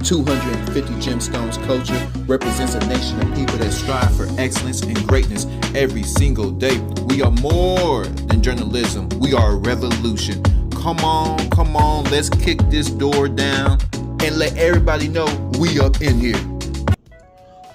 250 Gemstones culture represents a nation of people that strive for excellence and greatness every single day. We are more than journalism. We are a revolution. Come on, let's kick this door down and let everybody know we up in here.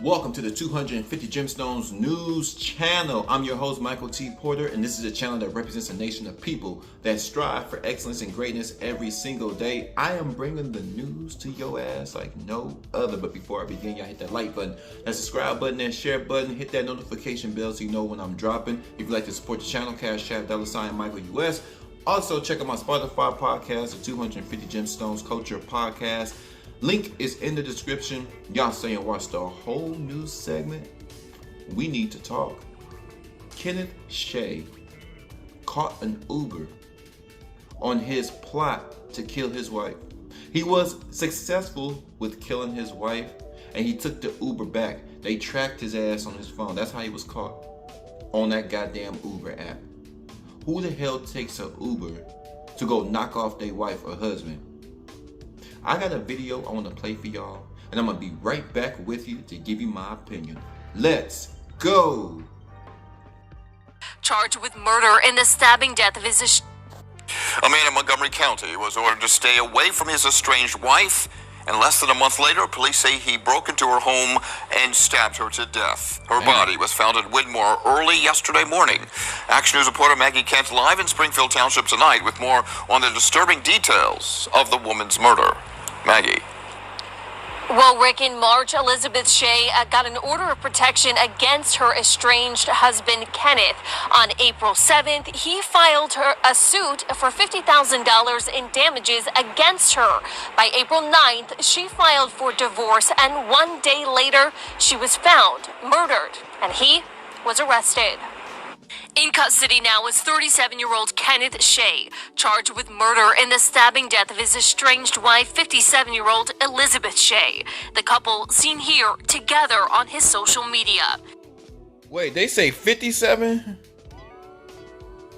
Welcome to the 250 Gemstones News Channel. I'm your host, Michael T. Porter, and this is a channel that represents a nation of people that strive for excellence and greatness every single day. I am bringing the news to your ass like no other. But before I begin, y'all hit that like button, that subscribe button, and share button. Hit that notification bell so you know when I'm dropping. If you'd like to support the channel, Cash App, $ Michael US. Also, check out my Spotify podcast, the 250 Gemstones Culture Podcast. Link is in the description. Y'all stay and watch the whole news segment. We need to talk. Kenneth Shea caught an Uber on his plot to kill his wife. He was successful with killing his wife, and he took the Uber back. They tracked his ass on his phone. That's how he was caught, on that goddamn Uber app. Who the hell takes an Uber to go knock off their wife or husband? I got a video I want to play for y'all, and I'm going to be right back with you to give you my opinion. Let's go! Charged with murder in the stabbing death of his... A man in Montgomery County was ordered to stay away from his estranged wife, and less than a month later, police say he broke into her home and stabbed her to death. Her body was found in Widmore early yesterday morning. Action News reporter Maggie Kent live in Springfield Township tonight with more on the disturbing details of the woman's murder. Maggie. Well, Rick, in March, Elizabeth Shea got an order of protection against her estranged husband, Kenneth. On April 7th, he filed a suit for $50,000 in damages against her. By April 9th, she filed for divorce, and one day later, she was found murdered, and he was arrested. In custody now is 37-year-old Kenneth Shea, charged with murder in the stabbing death of his estranged wife, 57-year-old Elizabeth Shea. The couple seen here together on his social media. Wait, they say 57?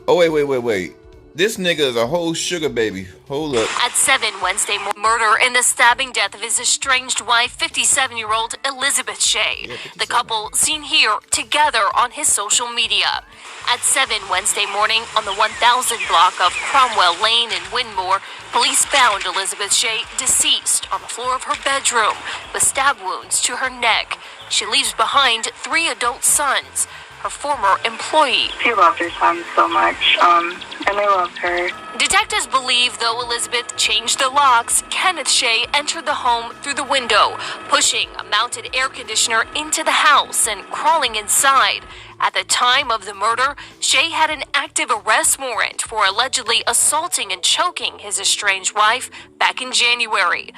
Oh, wait. This nigga is a whole sugar baby. Hold up. At 7 Wednesday, murder in the stabbing death of his estranged wife, 57-year-old Elizabeth Shea. The couple seen here together on his social media. At 7 Wednesday morning on the 1000 block of Cromwell Lane in Winmore, police found Elizabeth Shea deceased on the floor of her bedroom with stab wounds to her neck. She leaves behind 3 adult sons. Her former employee. She loved her son so much, and they loved her. Detectives believe, though Elizabeth changed the locks, Kenneth Shea entered the home through the window, pushing a mounted air conditioner into the house and crawling inside. At the time of the murder, Shea had an active arrest warrant for allegedly assaulting and choking his estranged wife back in January.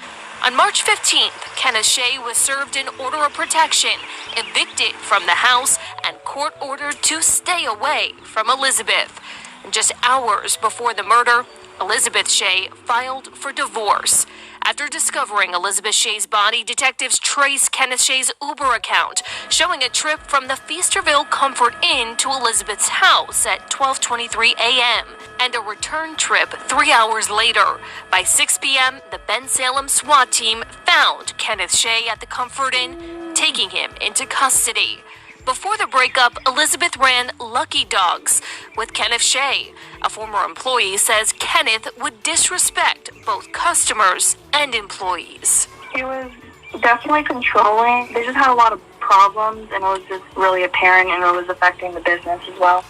On March 15th, Kenneth Shea was served an order of protection, evicted from the house, and court ordered to stay away from Elizabeth. Just hours before the murder, Elizabeth Shea filed for divorce. After discovering Elizabeth Shea's body, detectives traced Kenneth Shea's Uber account, showing a trip from the Feasterville Comfort Inn to Elizabeth's house at 12:23 a.m. and a return trip 3 hours later. By 6 p.m., the Ben Salem SWAT team found Kenneth Shea at the Comfort Inn, taking him into custody. Before the breakup, Elizabeth ran Lucky Dogs with Kenneth Shea. A former employee says Kenneth would disrespect both customers and employees. He was definitely controlling. They just had a lot of problems, and it was just really apparent, and it was affecting the business as well.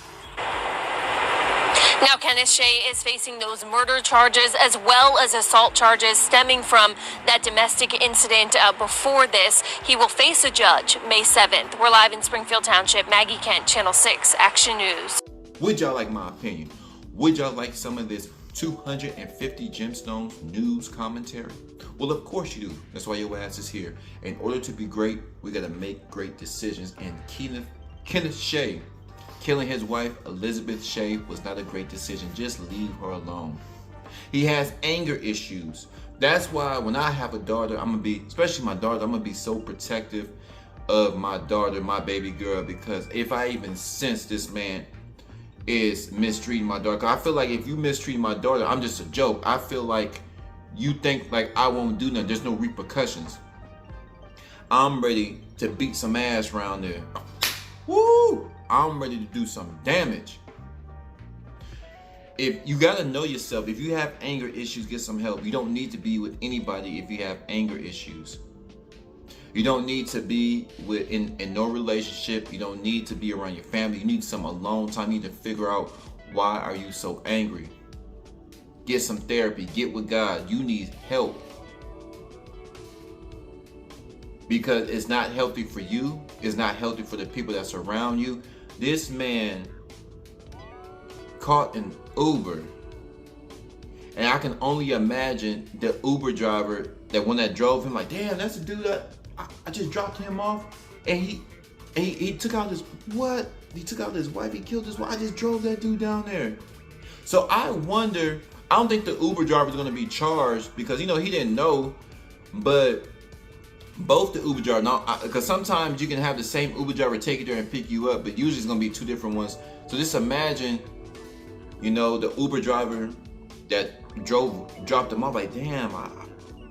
Now, Kenneth Shea is facing those murder charges as well as assault charges stemming from that domestic incident before this. He will face a judge May 7th. We're live in Springfield Township. Maggie Kent, Channel 6, Action News. Would y'all like my opinion? Would y'all like some of this 250 Gemstones news commentary? Well, of course you do. That's why your ass is here. In order to be great, we got to make great decisions. And Kenneth Shea killing his wife, Elizabeth Shea, was not a great decision. Just leave her alone. He has anger issues. That's why when I have a daughter, I'm going to be, especially my daughter, I'm going to be so protective of my daughter, my baby girl, because if I even sense this man is mistreating my daughter, I feel like if you mistreat my daughter, I'm just a joke. I feel like you think like I won't do nothing. There's no repercussions. I'm ready to beat some ass around there. Woo! I'm ready to do some damage. If you gotta know yourself, if you have anger issues, get some help. You don't need to be with anybody if you have anger issues. You don't need to be in no relationship. You don't need to be around your family. You need some alone time. You need to figure out, why are you so angry? Get some therapy. Get with God. You need help. Because it's not healthy for you. It's not healthy for the people that surround you. This man caught an Uber. And I can only imagine the Uber driver, that one that drove him, like, damn, that's the dude that I just dropped him off. And he took out his, what? He took out his wife, he killed his wife. I just drove that dude down there. So I wonder, I don't think the Uber driver is going to be charged because, he didn't know. But both the Uber driver, because sometimes you can have the same Uber driver take you there and pick you up, but usually it's going to be two different ones. So just imagine, the Uber driver that dropped him off, like, damn,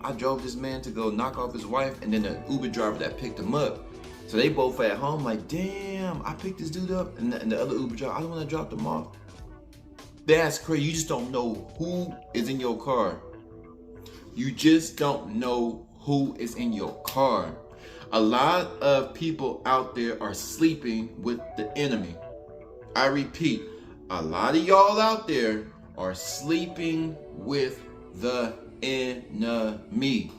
I drove this man to go knock off his wife, and then the Uber driver that picked him up. So they both at home like, damn, I picked this dude up, and the other Uber driver, I don't want to drop them off. That's crazy. You just don't know who is in your car. You just don't know who is in your car. A lot of people out there are sleeping with the enemy. I repeat, a lot of y'all out there are sleeping with the enemy.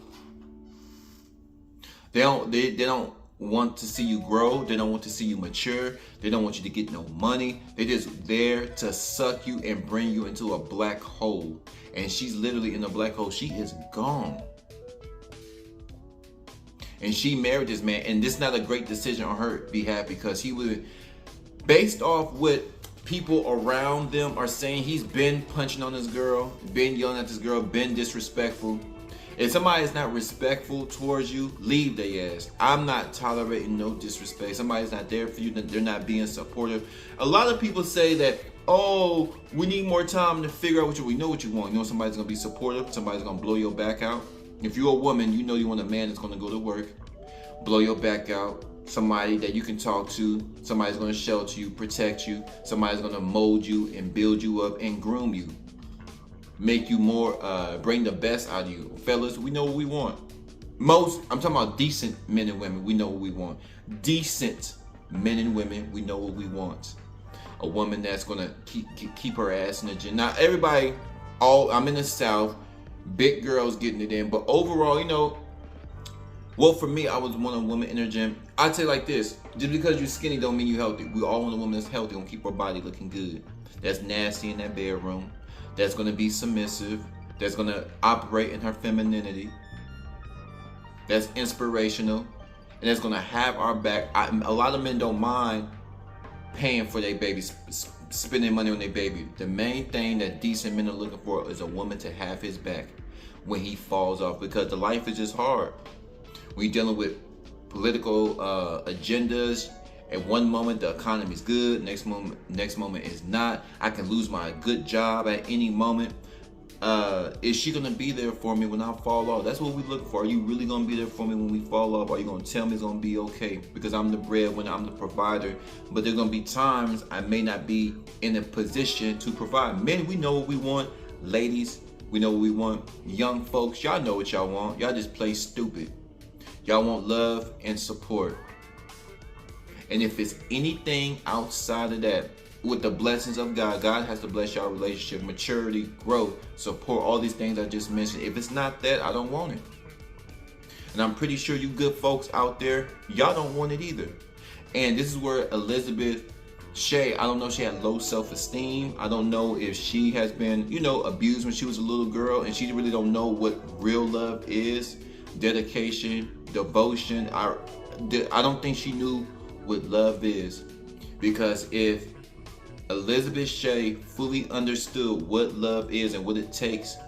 They don't want to see you grow. They don't want to see you mature. They don't want you to get no money. They're just there to suck you and bring you into a black hole. And she's literally in a black hole. She is gone. And she married this man. And this is not a great decision on her behalf, because he would, based off what people around them are saying, he's been punching on this girl, been yelling at this girl, been disrespectful. If somebody is not respectful towards you, leave their ass. I'm not tolerating no disrespect. Somebody's not there for you, they're not being supportive. A lot of people say that, oh, we need more time to figure out we know what you want. Somebody's gonna be supportive, somebody's gonna blow your back out. If you're a woman, you want a man that's gonna go to work, blow your back out. Somebody that you can talk to, somebody's gonna shelter you, protect you, somebody's gonna mold you and build you up and groom you. Make you more, bring the best out of you. Fellas, we know what we want. I'm talking about decent men and women, we know what we want. Decent men and women, we know what we want. A woman that's gonna keep her ass in the gym. Now everybody, I'm in the South, big girls getting it in, but overall, well, for me, I was one of the women in the gym. I'd say like this, just because you're skinny don't mean you're healthy. We all want a woman that's healthy, gonna keep her body looking good. That's nasty in that bedroom. That's gonna be submissive. That's gonna operate in her femininity. That's inspirational. And that's gonna have our back. A lot of men don't mind paying for their babies, spending money on their baby. The main thing that decent men are looking for is a woman to have his back when he falls off, because the life is just hard. When you're dealing with political agendas, at one moment the economy is good, next moment is not. I can lose my good job at any moment. Is she gonna be there for me when I fall off? That's what we look for. Are you really gonna be there for me when we fall off? Are you gonna tell me it's gonna be okay? Because I'm the breadwinner, I'm the provider. But there's gonna be times I may not be in a position to provide. Men, we know what we want. Ladies, we know what we want. Young folks, y'all know what y'all want. Y'all just play stupid. Y'all want love and support. And if it's anything outside of that, with the blessings of God, God has to bless y'all relationship, maturity, growth, support, all these things I just mentioned. If it's not that, I don't want it. And I'm pretty sure you good folks out there, y'all don't want it either. And this is where Elizabeth Shea, I don't know if she had low self-esteem. I don't know if she has been, abused when she was a little girl, and she really don't know what real love is. Dedication, devotion. I don't think she knew what love is, because if Elizabeth Shea fully understood what love is and what it takes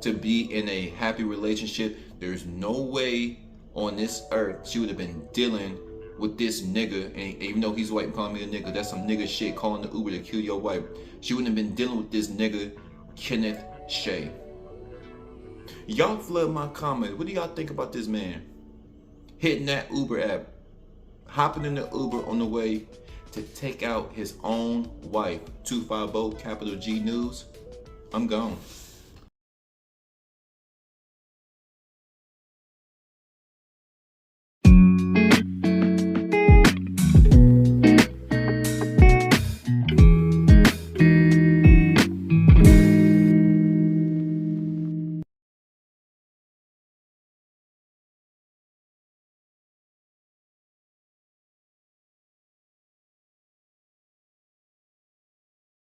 to be in a happy relationship, there's no way on this earth she would have been dealing with this nigga. And even though he's white and calling me a nigga, that's some nigga shit, calling the Uber to kill your wife. She wouldn't have been dealing with this nigga, Kenneth Shea. Y'all flood my comments. What do y'all think about this man hitting that Uber app, hopping in the Uber on the way to take out his own wife? 250 capital G News. I'm gone.